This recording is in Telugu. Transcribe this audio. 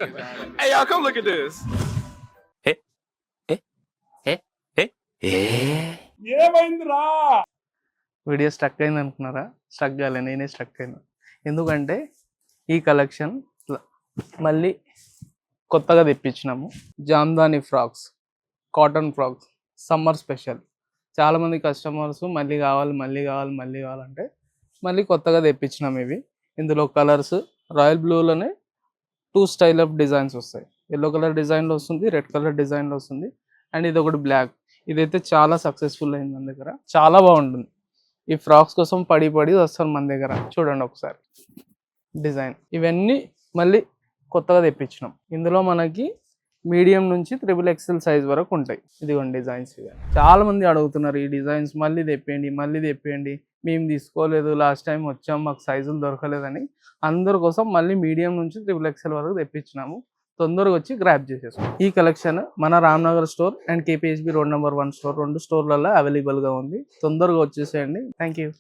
Hey, y'all, come look at this. Hey, hey, hey, hey, hey. ఏమైందిరా? వీడియో స్ట్రక్ అయింది అనుకున్నారా? స్ట్రక్ కాలే, నేనే స్ట్రక్ అయినా. ఎందుకంటే ఈ కలెక్షన్ మళ్ళీ కొత్తగా తెప్పించినాము. Jamdani frocks, cotton frocks, summer special. చాలామంది కస్టమర్స్ మళ్ళీ కావాలంటే మళ్ళీ కొత్తగా తెప్పించినాము ఇవి. ఇందులో కలర్స్ రాయల్ బ్లూలోనే 2 స్టైల్ ఆఫ్ డిజైన్స్ వస్తాయి. ఎల్లో కలర్ డిజైన్లో వస్తుంది, రెడ్ కలర్ డిజైన్లో వస్తుంది, అండ్ ఇది ఒకటి బ్లాక్. ఇదైతే చాలా సక్సెస్ఫుల్ అయింది మన దగ్గర, చాలా బాగుంటుంది. ఈ ఫ్రాక్స్ కోసం పడి వస్తారు మన దగ్గర. చూడండి ఒకసారి డిజైన్. ఇవన్నీ మళ్ళీ కొత్తగా తెప్పించినాం. ఇందులో మనకి మీడియం నుంచి 3XL సైజ్ వరకు ఉంటాయి. ఇదిగోండి డిజైన్స్. ఇవి చాలా మంది అడుగుతున్నారు ఈ డిజైన్స్ మళ్ళీ తెప్పియండి, మేము తీసుకోలేదు, లాస్ట్ టైం వచ్చాం మాకు సైజులు దొరకలేదని. అందరి కోసం మళ్ళీ మీడియం నుంచి 3XL వరకు తెప్పించినాము. తొందరగా వచ్చి గ్రాప్ చేసేసాం. ఈ కలెక్షన్ మన Ramnagar store and KPHB road number 1 store, 2 స్టోర్లలో అవైలబుల్గా ఉంది. తొందరగా వచ్చేసేయండి. Thank you.